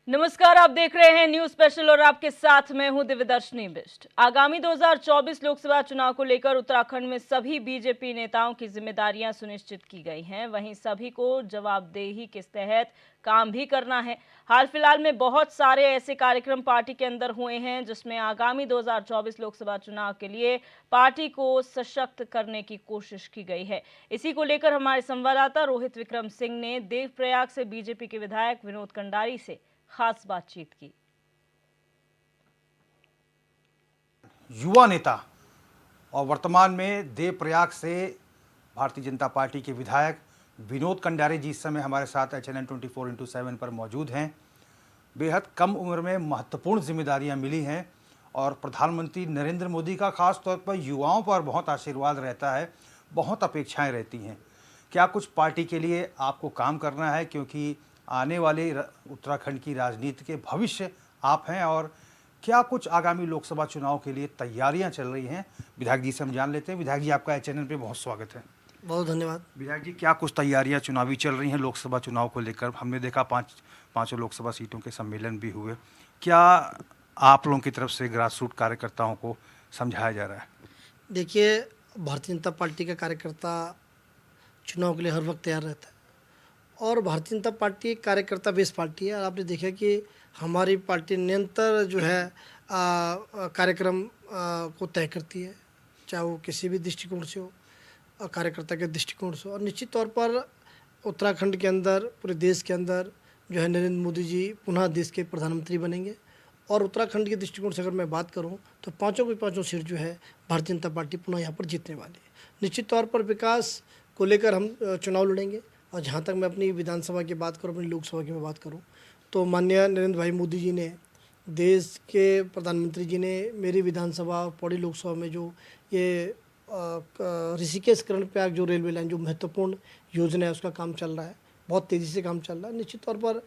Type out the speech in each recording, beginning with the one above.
नमस्कार, आप देख रहे हैं न्यूज स्पेशल और आपके साथ मैं हूं दिव्यदर्शनी बिष्ट। आगामी 2024 लोकसभा चुनाव को लेकर उत्तराखंड में सभी बीजेपी नेताओं की जिम्मेदारियां सुनिश्चित की गई हैं। वहीं सभी को जवाबदेही के तहत काम भी करना है। हाल फिलहाल में बहुत सारे ऐसे कार्यक्रम पार्टी के अंदर हुए हैं जिसमें आगामी 2024 लोकसभा चुनाव के लिए पार्टी को सशक्त करने की कोशिश की गई है। इसी को लेकर हमारे संवाददाता रोहित विक्रम सिंह ने देवप्रयाग से बीजेपी के विधायक विनोद कंडारी से खास बातचीत की। युवा नेता और वर्तमान में देवप्रयाग से भारतीय जनता पार्टी के विधायक विनोद कंडारी जी इस समय हमारे साथ HNN 24x7 पर मौजूद हैं। बेहद कम उम्र में महत्वपूर्ण जिम्मेदारियां मिली हैं और प्रधानमंत्री नरेंद्र मोदी का खास तौर पर युवाओं पर बहुत आशीर्वाद रहता है, बहुत अपेक्षाएं रहती हैं। क्या कुछ पार्टी के लिए आपको काम करना है, क्योंकि आने वाले उत्तराखंड की राजनीति के भविष्य आप हैं, और क्या कुछ आगामी लोकसभा चुनाव के लिए तैयारियां चल रही हैं? विधायक जी से हम जान लेते हैं। विधायक जी, आपका HNN पे बहुत स्वागत है। बहुत धन्यवाद। विधायक जी, क्या कुछ तैयारियां चुनावी चल रही हैं लोकसभा चुनाव को लेकर? हमने देखा पांचों लोकसभा सीटों के सम्मेलन भी हुए। क्या आप लोगों की तरफ से ग्रास रूट कार्यकर्ताओं को समझाया जा रहा है? देखिए, भारतीय जनता पार्टी का कार्यकर्ता चुनाव के लिए हर वक्त तैयार रहता है और भारतीय जनता पार्टी एक कार्यकर्ता बेस पार्टी है। और आपने देखा कि हमारी पार्टी निरंतर जो है कार्यक्रम को तय करती है, चाहे वो किसी भी दृष्टिकोण से हो, कार्यकर्ता के दृष्टिकोण से। और निश्चित तौर पर उत्तराखंड के अंदर, पूरे देश के अंदर जो है नरेंद्र मोदी जी पुनः देश के प्रधानमंत्री बनेंगे। और उत्तराखंड के दृष्टिकोण से अगर मैं बात करूं तो पांचों के पांचों सीट जो है भारतीय जनता पार्टी पुनः यहाँ पर जीतने वाली है। निश्चित तौर पर विकास को लेकर हम चुनाव लड़ेंगे। और जहाँ तक मैं अपनी विधानसभा की बात करूँ, अपनी लोकसभा की मैं बात करूँ, तो माननीय नरेंद्र भाई मोदी जी ने, देश के प्रधानमंत्री जी ने मेरी विधानसभा पौड़ी लोकसभा में जो ये ऋषिकेश कर्णप्रयाग जो रेलवे लाइन जो महत्वपूर्ण योजना है उसका काम चल रहा है, बहुत तेज़ी से काम चल रहा है। निश्चित तौर पर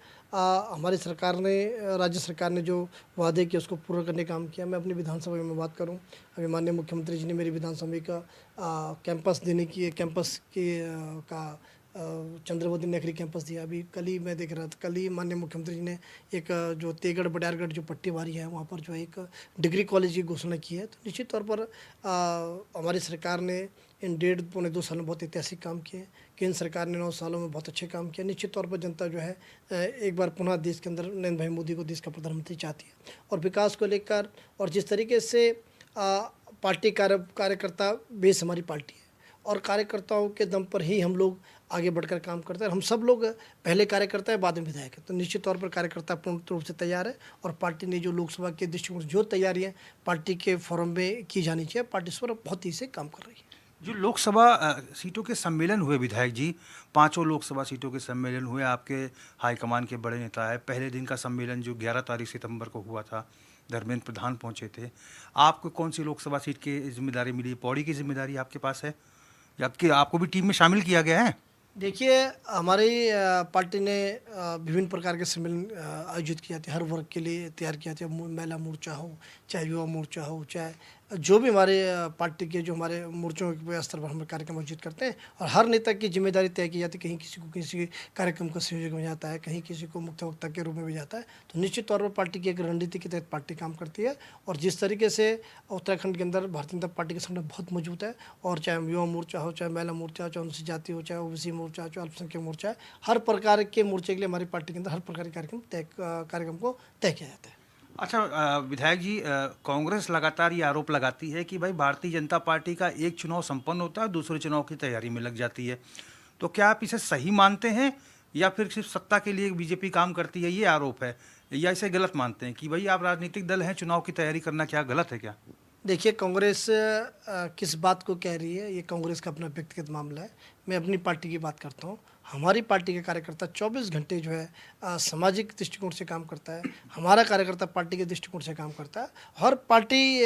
हमारी सरकार ने, राज्य सरकार ने जो वादे किए उसको पूरा करने का काम किया। मैं अपनी विधानसभा में बात करूं, अभी माननीय मुख्यमंत्री जी ने मेरी विधानसभा में का कैंपस देने की, कैंपस की का चंद्रवती नगरी कैंपस दिया। अभी कल ही मैं देख रहा था, कल ही माननीय मुख्यमंत्री जी ने एक जो तेगढ़ बडियारगढ़ जो पट्टीवारी है वहाँ पर जो है एक डिग्री कॉलेज की घोषणा की है। तो निश्चित तौर पर हमारी सरकार ने इन 1.5-2 साल में बहुत ऐतिहासिक काम किए। केंद्र सरकार ने 9 सालों में बहुत अच्छे काम किए। निश्चित तौर पर जनता जो है एक बार पुनः देश के अंदर नरेंद्र भाई मोदी को देश का प्रधानमंत्री चाहती है। और विकास को लेकर और जिस तरीके से पार्टी कार्यकर्ता बेस हमारी पार्टी है और कार्यकर्ताओं के दम पर ही हम लोग आगे बढ़कर काम करते हैं। हम सब लोग पहले कार्यकर्ता है, बाद में विधायक है। तो निश्चित तौर पर कार्यकर्ता पूर्ण रूप से तैयार है और पार्टी ने जो लोकसभा के दृष्टिकोण से जो तैयारियां पार्टी के फोरम में की जानी चाहिए, पार्टी इस पर बहुत ही से काम कर रही है। जो लोकसभा सीटों के सम्मेलन हुए विधायक जी, पांचों लोकसभा सीटों के सम्मेलन हुए, आपके हाईकमान के बड़े नेता है। पहले दिन का सम्मेलन जो 11 तारीख सितंबर को हुआ था, धर्मेंद्र प्रधान पहुंचे थे। आपको कौन सी लोकसभा सीट की जिम्मेदारी मिली? पौड़ी की जिम्मेदारी आपके पास है, जबकि आपको भी टीम में शामिल किया गया है? देखिए, हमारी पार्टी ने विभिन्न प्रकार के सम्मेलन आयोजित किए थे, हर वर्ग के लिए तैयार किया था। महिला मोर्चा हो, चाहे युवा मोर्चा हो, चाहे जो भी हमारे पार्टी के जो हमारे मोर्चों के स्तर पर हम कार्यक्रम आयोजित करते हैं। और हर नेता की जिम्मेदारी तय की जाती है, कहीं किसी को किसी कार्यक्रम का संयोजक में जाता है, कहीं किसी को मुख्य वक्ता के रूप में भी जाता है। तो निश्चित तौर पर पार्टी की एक रणनीति के तहत पार्टी काम करती है। और जिस तरीके से उत्तराखंड के अंदर भारतीय जनता पार्टी का संगठन बहुत मजबूत है, और चाहे युवा मोर्चा हो, चाहे महिला मोर्चा हो, चाहे अनुसूचित जाति हो, चाहे ओबीसी मोर्चा, चाहे अल्पसंख्यक मोर्चा है, हर प्रकार के मोर्चे के लिए हमारी पार्टी के अंदर हर प्रकार के कार्यक्रम को तय किया जाता है। अच्छा विधायक जी, कांग्रेस लगातार ये आरोप लगाती है कि भाई भारतीय जनता पार्टी का एक चुनाव संपन्न होता है, दूसरे चुनाव की तैयारी में लग जाती है। तो क्या आप इसे सही मानते हैं, या फिर सिर्फ सत्ता के लिए बीजेपी काम करती है, ये आरोप है, या इसे गलत मानते हैं कि भाई आप राजनीतिक दल हैं, चुनाव की तैयारी करना क्या गलत है क्या? देखिए, कांग्रेस किस बात को कह रही है, ये कांग्रेस का अपना व्यक्तिगत मामला है। मैं अपनी पार्टी की बात करता हूँ। हमारी पार्टी के कार्यकर्ता 24 घंटे जो है सामाजिक दृष्टिकोण से काम करता है। हमारा कार्यकर्ता पार्टी के दृष्टिकोण से काम करता है। हर पार्टी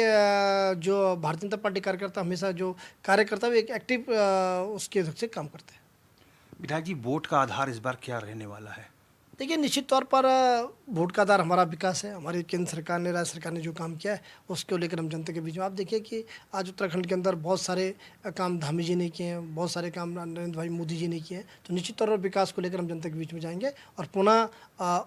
जो भारतीय जनता पार्टी कार्यकर्ता हमेशा जो कार्यकर्ता वो एक एक्टिव उसके से काम करता है। विधायक जी, वोट का आधार इस बार क्या रहने वाला है? देखिए, निश्चित तौर पर वोट का आधार हमारा विकास है। हमारी केंद्र सरकार ने, राज्य सरकार ने जो काम किया है, उसको लेकर हम जनता के बीच में, आप देखिए कि आज उत्तराखंड के अंदर बहुत सारे काम धामी जी ने किए हैं, बहुत सारे काम नरेंद्र भाई मोदी जी ने किए हैं। तो निश्चित तौर पर विकास को लेकर हम जनता के बीच में जाएंगे और पुनः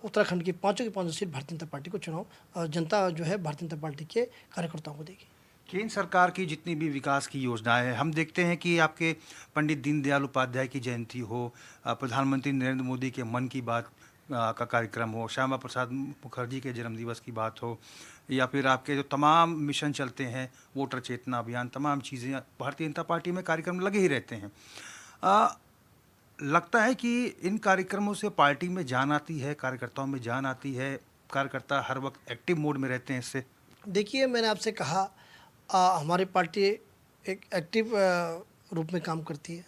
उत्तराखंड की पाँचों की पाँचों सीट भारतीय जनता पार्टी को चुनाव जनता जो है भारतीय जनता पार्टी के कार्यकर्ताओं को देगी। केंद्र सरकार की जितनी भी विकास की योजनाएं हैं, हम देखते हैं कि आपके पंडित दीनदयाल उपाध्याय की जयंती हो, प्रधानमंत्री नरेंद्र मोदी के मन की बात का कार्यक्रम हो, श्यामा प्रसाद मुखर्जी के जन्मदिवस की बात हो, या फिर आपके जो तमाम मिशन चलते हैं, वोटर चेतना अभियान, तमाम चीज़ें भारतीय जनता पार्टी में कार्यक्रम लगे ही रहते हैं। अ, लगता है कि इन कार्यक्रमों से पार्टी में जान आती है, कार्यकर्ताओं में जान आती है, कार्यकर्ता हर वक्त एक्टिव मोड में रहते हैं इससे। देखिए, मैंने आपसे कहा हमारी पार्टी एक एक्टिव रूप में काम करती है।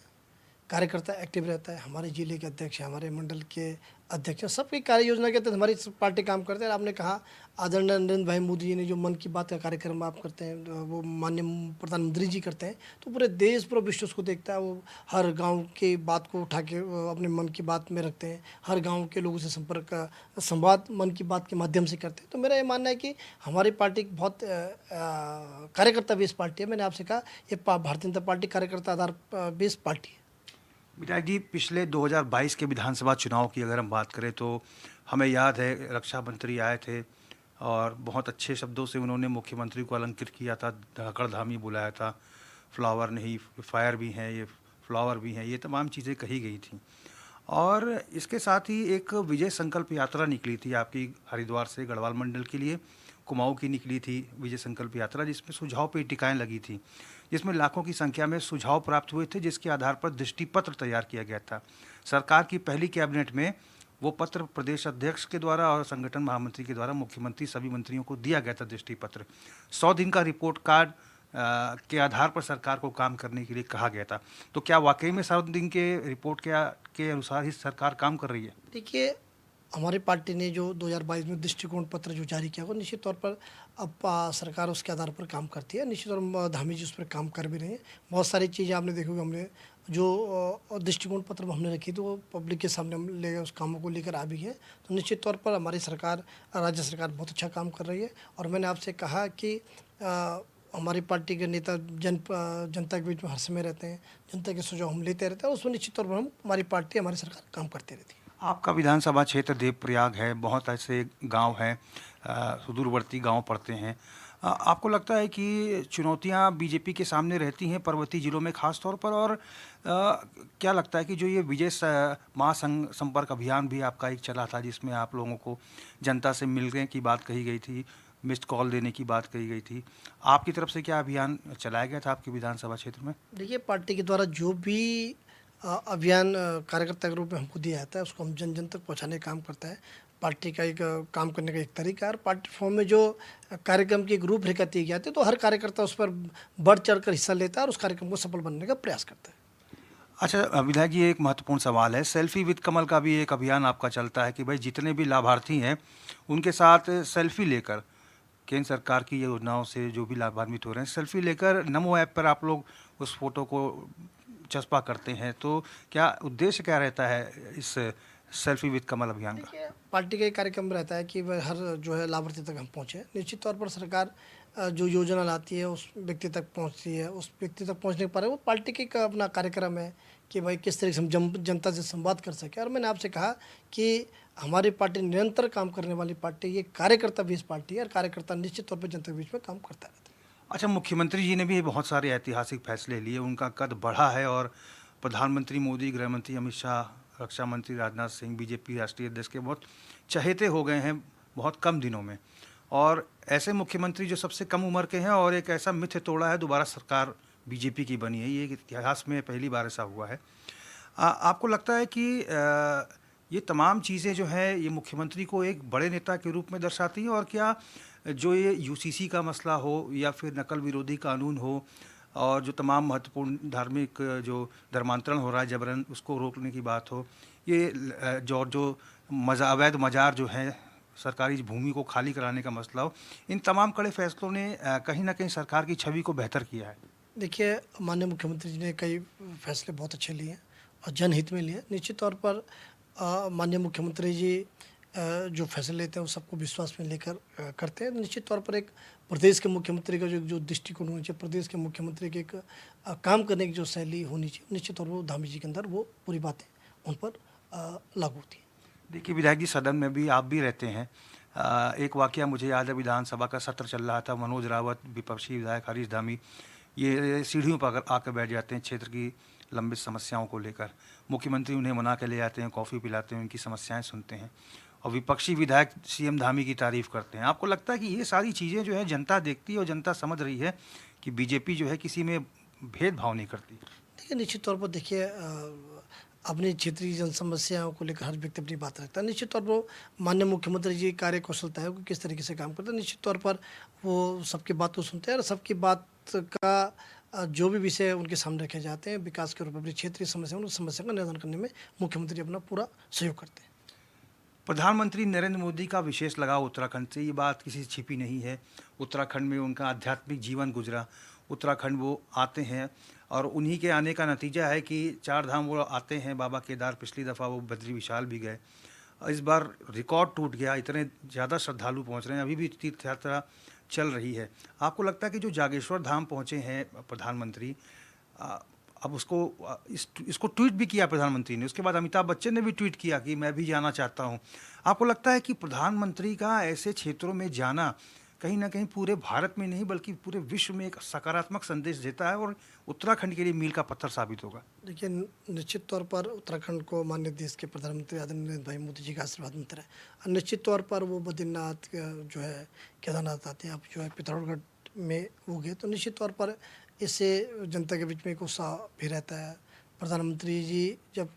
कार्यकर्ता एक्टिव रहता है। हमारे जिले के अध्यक्ष हैं, हमारे मंडल के अध्यक्ष हैं, सबकी कार्य योजना के तहत हमारी पार्टी काम करते हैं। और आपने कहा आदरणीय नरेंद्र भाई मोदी जी ने जो मन की बात का कार्यक्रम आप करते हैं, वो माननीय प्रधानमंत्री जी करते हैं, तो पूरे देश पूरा विश्व उसको देखता है। वो हर गांव की बात को उठा के अपने मन की बात में रखते हैं, हर गांव के लोगों से संपर्क संवाद मन की बात के माध्यम से करते हैं। तो मेरा ये मानना है कि हमारी पार्टी एक बहुत कार्यकर्ता बेस्ड पार्टी है। मैंने आपसे कहा ये भारतीय जनता पार्टी कार्यकर्ता आधार बेस्ड पार्टी है। विधायक जी, पिछले 2022 के विधानसभा चुनाव की अगर हम बात करें तो हमें याद है रक्षा मंत्री आए थे और बहुत अच्छे शब्दों से उन्होंने मुख्यमंत्री को अलंकृत किया था, धड़कड़धामी बुलाया था, फ्लावर नहीं फायर भी हैं, ये फ्लावर भी हैं, ये तमाम चीज़ें कही गई थी। और इसके साथ ही एक विजय संकल्प यात्रा निकली थी आपकी हरिद्वार से गढ़वाल मंडल के लिए, कुमाऊं की निकली थी विजय संकल्प यात्रा, जिसमें सुझाव पेटिकाएं लगी थी, जिसमें लाखों की संख्या में सुझाव प्राप्त हुए थे, जिसके आधार पर दृष्टि पत्र तैयार किया गया था। सरकार की पहली कैबिनेट में वो पत्र प्रदेश अध्यक्ष के द्वारा और संगठन महामंत्री के द्वारा मुख्यमंत्री सभी मंत्रियों को दिया गया था दृष्टि पत्र। 100 दिन का रिपोर्ट कार्ड के आधार पर सरकार को काम करने के लिए कहा गया था। तो क्या वाकई में 100 दिन के रिपोर्ट के अनुसार ही सरकार काम कर रही है? देखिए, हमारी पार्टी ने जो 2022 में दृष्टिकोण पत्र जो जारी किया वो निश्चित तौर पर अब सरकार उसके आधार पर काम करती है। निश्चित तौर पर धामी जी उस पर काम कर भी रहे हैं। बहुत सारी चीज़ें आपने देखी होगी, हमने जो दृष्टिकोण पत्र हमने रखी तो वो पब्लिक के सामने हम ले उस कामों को लेकर आ भी हैं। तो निश्चित तौर पर हमारी सरकार, राज्य सरकार बहुत अच्छा काम कर रही है। और मैंने आपसे कहा कि हमारी पार्टी के नेता जनता के बीच में हर समय रहते हैं, जनता के सुझाव हम लेते रहते हैं, उसमें निश्चित तौर पर हमारी पार्टी, हमारी सरकार काम करती रहती है। आपका विधानसभा क्षेत्र देवप्रयाग है, बहुत ऐसे गांव हैं, सुदूरवर्ती गांव पड़ते हैं। आपको लगता है कि चुनौतियां बीजेपी के सामने रहती हैं पर्वतीय जिलों में खास तौर पर, और क्या लगता है कि जो ये विजय संपर्क अभियान भी आपका एक चला था, जिसमें आप लोगों को जनता से मिलने की बात कही गई थी, मिस्ड कॉल देने की बात कही गई थी, आपकी तरफ से क्या अभियान चलाया गया था आपके विधानसभा क्षेत्र में? देखिए, पार्टी के द्वारा जो भी अभियान कार्यकर्ता के रूप में हमको दिया जाता है, उसको हम जन जन तक पहुंचाने का काम करता है। पार्टी का एक काम करने का एक तरीका है। और पार्टी फॉर्म में जो कार्यक्रम की एक रूपरेखा दी जाती है, तो हर कार्यकर्ता उस पर बढ़ चढ़ कर हिस्सा लेता है और उस कार्यक्रम को सफल बनने का प्रयास करता है। अच्छा विधायक जी, एक महत्वपूर्ण सवाल है, सेल्फी विद कमल का भी एक अभियान आपका चलता है कि भाई जितने भी लाभार्थी हैं उनके साथ सेल्फी लेकर, केंद्र सरकार की योजनाओं से जो भी लाभान्वित हो रहे हैं, सेल्फी लेकर नमो ऐप पर आप लोग उस फोटो को चस्पा करते हैं। तो क्या उद्देश्य क्या रहता है इस सेल्फी विद कमल अभियान का? देखिए, पार्टी का एक कार्यक्रम रहता है कि वह हर जो है लाभार्थी तक हम पहुँचे। निश्चित तौर पर सरकार जो योजना लाती है उस व्यक्ति तक पहुँचती है। उस व्यक्ति तक पहुँचने के पर वो पार्टी के का अपना कार्यक्रम है कि भाई किस तरीके से हम जनता से संवाद कर सकें। और मैंने आपसे कहा कि हमारी पार्टी निरंतर काम करने वाली पार्टी, ये कार्यकर्ता बेस्ड पार्टी है और कार्यकर्ता निश्चित तौर पर जनता के बीच में काम करता रहता है। अच्छा, मुख्यमंत्री जी ने भी बहुत सारे ऐतिहासिक फैसले लिए, उनका कद बढ़ा है, और प्रधानमंत्री मोदी, गृह मंत्री अमित शाह, रक्षा मंत्री राजनाथ सिंह, बीजेपी राष्ट्रीय अध्यक्ष के बहुत चहेते हो गए हैं बहुत कम दिनों में। और ऐसे मुख्यमंत्री जो सबसे कम उम्र के हैं और एक ऐसा मिथ तोड़ा है, दोबारा सरकार बीजेपी की बनी है, ये इतिहास में पहली बार ऐसा हुआ है। आपको लगता है कि ये तमाम चीज़ें जो हैं ये मुख्यमंत्री को एक बड़े नेता के रूप में दर्शाती हैं? और क्या जो ये यूसीसी का मसला हो या फिर नकल विरोधी कानून हो और जो तमाम महत्वपूर्ण धार्मिक जो धर्मांतरण हो रहा है जबरन, उसको रोकने की बात हो, ये जो अवैध मजार जो है सरकारी भूमि को खाली कराने का मसला हो, इन तमाम कड़े फैसलों ने कहीं ना कहीं सरकार की छवि को बेहतर किया है? देखिए, माननीय मुख्यमंत्री जी ने कई फैसले बहुत अच्छे लिए हैं और जनहित में लिए हैं। निश्चित तौर पर माननीय मुख्यमंत्री जी जो फैसले लेते हैं वो सबको विश्वास में लेकर करते हैं। निश्चित तौर पर एक प्रदेश के मुख्यमंत्री का जो जो दृष्टिकोण होना चाहिए, प्रदेश के मुख्यमंत्री की एक काम करने की जो शैली होनी चाहिए, निश्चित तौर पर वो धामी जी के अंदर वो पूरी बातें उन पर लागू होती हैं। देखिए विधायक जी, सदन में भी आप भी रहते हैं। एक वाकया मुझे याद है, विधानसभा का सत्र चल रहा था, मनोज रावत, विपक्षी विधायक हरीश धामी ये सीढ़ियों पर आकर बैठ जाते हैं क्षेत्र की लंबित समस्याओं को लेकर। मुख्यमंत्री उन्हें मना के ले आते हैं, कॉफ़ी पिलाते हैं, उनकी समस्याएं सुनते हैं और विपक्षी विधायक सीएम धामी की तारीफ करते हैं। आपको लगता है कि ये सारी चीज़ें जो है जनता देखती है और जनता समझ रही है कि बीजेपी जो है किसी में भेदभाव नहीं करती? देखिए निश्चित तौर पर देखिए अपनी क्षेत्रीय जन समस्याओं को लेकर हर व्यक्ति अपनी बात रखता है। निश्चित तौर पर माननीय मुख्यमंत्री जी कार्य कौशलता है कि किस तरीके से काम करते हैं, निश्चित तौर पर वो सबकी बात को सुनते हैं और सबकी बात का जो भी विषय उनके सामने रखे जाते हैं विकास के रूप में अपनी क्षेत्रीय समस्या उन समस्या का निदान करने में मुख्यमंत्री अपना पूरा सहयोग करते हैं। प्रधानमंत्री नरेंद्र मोदी का विशेष लगाव उत्तराखंड से, ये बात किसी से छिपी नहीं है। उत्तराखंड में उनका आध्यात्मिक जीवन गुजरा, उत्तराखंड वो आते हैं और उन्हीं के आने का नतीजा है कि 4 धाम वो आते हैं। बाबा केदार पिछली दफ़ा वो बद्री विशाल भी गए, इस बार रिकॉर्ड टूट गया, इतने ज़्यादा श्रद्धालु पहुंच रहे हैं, अभी भी तीर्थ यात्रा चल रही है। आपको लगता है कि जो जागेश्वर धाम पहुंचे हैं प्रधानमंत्री, अब इसको ट्वीट भी किया प्रधानमंत्री ने, उसके बाद अमिताभ बच्चन ने भी ट्वीट किया कि मैं भी जाना चाहता हूं। आपको लगता है कि प्रधानमंत्री का ऐसे क्षेत्रों में जाना कहीं ना कहीं पूरे भारत में नहीं बल्कि पूरे विश्व में एक सकारात्मक संदेश देता है और उत्तराखंड के लिए मील का पत्थर साबित होगा? देखिए निश्चित तौर पर उत्तराखंड को माननीय देश के प्रधानमंत्री आदरणीय नरेंद्र भाई मोदी जी का आशीर्वाद मिलता है और निश्चित तौर पर वो बद्रीनाथ जो है केदारनाथ आते हैं, अब जो है पिथौरागढ़ में हो गए, तो निश्चित तौर पर इससे जनता के बीच में एक उत्साह भी रहता है। प्रधानमंत्री जी जब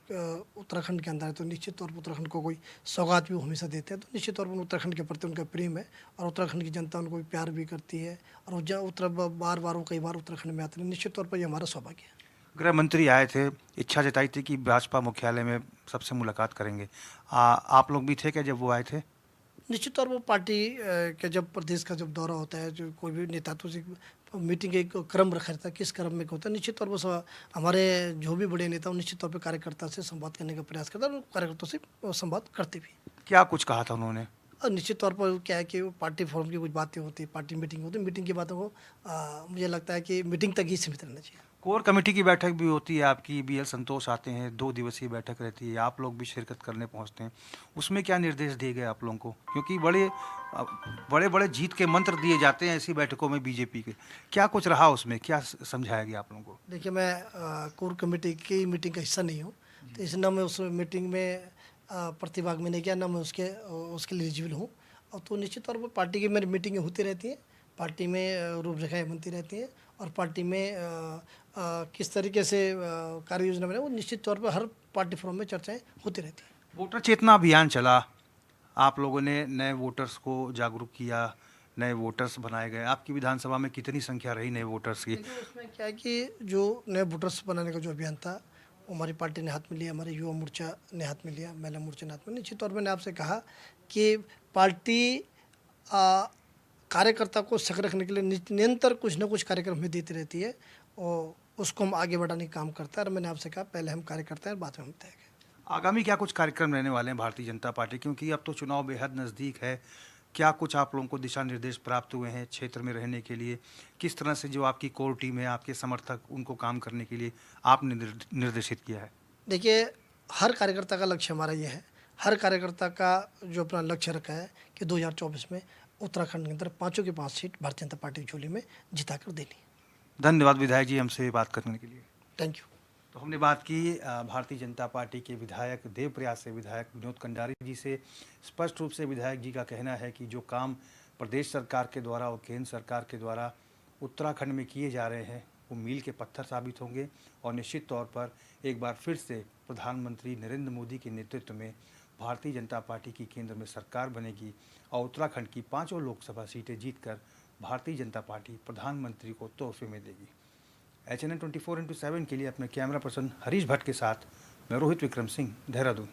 उत्तराखंड के अंदर है तो निश्चित तौर पर उत्तराखंड को कोई सौगात भी वो हमेशा देते हैं, तो निश्चित तौर पर उत्तराखंड के प्रति उनका प्रेम है और उत्तराखंड की जनता उनको भी प्यार भी करती है और वो बार बार वो कई बार उत्तराखंड में आते हैं। निश्चित तौर पर ये हमारा सौभाग्य है। गृह मंत्री आए थे, इच्छा जताई थी कि भाजपा मुख्यालय में सबसे मुलाकात करेंगे, आप लोग भी थे क्या जब वो आए थे? निश्चित तौर पर पार्टी के जब प्रदेश का जब दौरा होता है, जो कोई भी नेता तो उसी मीटिंग एक क्रम रखा रहता है, किस क्रम में होता है, निश्चित तौर पर हमारे जो भी बड़े नेता निश्चित तौर पर कार्यकर्ता से संवाद करने का प्रयास करता है और कार्यकर्ताओं से संवाद करते भी। क्या कुछ कहा था उन्होंने? और निश्चित तौर पर क्या है कि पार्टी फोरम की कुछ बातें होती है, पार्टी मीटिंग होती है, मीटिंग की बातों को मुझे लगता है कि मीटिंग तक ही सीमित रहना चाहिए। कोर कमेटी की बैठक भी होती है आपकी, बीएल संतोष आते हैं, 2 दिवसीय बैठक रहती है, आप लोग भी शिरकत करने पहुंचते हैं, उसमें क्या निर्देश दिए गए आप लोगों को? क्योंकि बड़े बड़े जीत के मंत्र दिए जाते हैं ऐसी बैठकों में बीजेपी के, क्या कुछ रहा उसमें, क्या समझाया गया आप लोगों को? देखिए मैं कोर कमेटी की मीटिंग का हिस्सा नहीं हूँ, तो इस न मैं उस मीटिंग में प्रतिभाग में नहीं किया, न मैं उसके लिए एलिजिबल हूँ। और तो निश्चित तौर पर पार्टी की मेरी मीटिंगें होती रहती हैं, पार्टी में रूपरेखाएँ बनती रहती हैं और पार्टी में किस तरीके से कार्य योजना बने वो निश्चित तौर पर हर पार्टी फोरम में चर्चाएं होती रहती हैं। वोटर चेतना अभियान चला, आप लोगों ने नए वोटर्स को जागरूक किया, नए वोटर्स बनाए गए, आपकी विधानसभा में कितनी संख्या रही नए वोटर्स की? देखिए उसमें क्या है कि जो नए वोटर्स बनाने का जो अभियान था वो हमारी पार्टी ने हाथ में लिया, हमारे युवा मोर्चा ने हाथ में लिया, महिला मोर्चा ने हाथ में। निश्चित तौर पर मैंने आपसे कहा कि पार्टी कार्यकर्ता को सक्रिय रखने के लिए निरंतर कुछ न कुछ कार्यक्रम में देती रहती है और उसको हम आगे बढ़ाने का काम करता है। और मैंने आपसे कहा पहले हम कार्य करते हैं, बाद में हम तय करें। आगामी क्या कुछ कार्यक्रम रहने वाले हैं भारतीय जनता पार्टी, क्योंकि अब तो चुनाव बेहद नज़दीक है, क्या कुछ आप लोगों को दिशा निर्देश प्राप्त हुए हैं क्षेत्र में रहने के लिए? किस तरह से जो आपकी कोर टीम है, आपके समर्थक, उनको काम करने के लिए आपने निर्देशित किया है? देखिए हर कार्यकर्ता का लक्ष्य हमारा ये है, हर कार्यकर्ता का जो अपना लक्ष्य रखा है कि 2024 में उत्तराखंड के अंदर 5 की 5 सीट भारतीय जनता पार्टी की झोली में जिता कर देनी। धन्यवाद विधायक जी हमसे बात करने के लिए। Thank you. तो हमने बात की भारतीय जनता पार्टी के विधायक देवप्रयाग से विधायक विनोद कंडारी जी से। स्पष्ट रूप से विधायक जी का कहना है कि जो काम प्रदेश सरकार के द्वारा और केंद्र सरकार के द्वारा उत्तराखंड में किए जा रहे हैं वो मील के पत्थर साबित होंगे और निश्चित तौर पर एक बार फिर से प्रधानमंत्री नरेंद्र मोदी के नेतृत्व में भारतीय जनता पार्टी की केंद्र में सरकार बनेगी और उत्तराखंड की 5 लोकसभा सीटें जीतकर भारतीय जनता पार्टी प्रधानमंत्री को तोहफे में देगी। HNN 24/7 के लिए अपने कैमरा पर्सन हरीश भट्ट के साथ मैं रोहित विक्रम सिंह, देहरादून।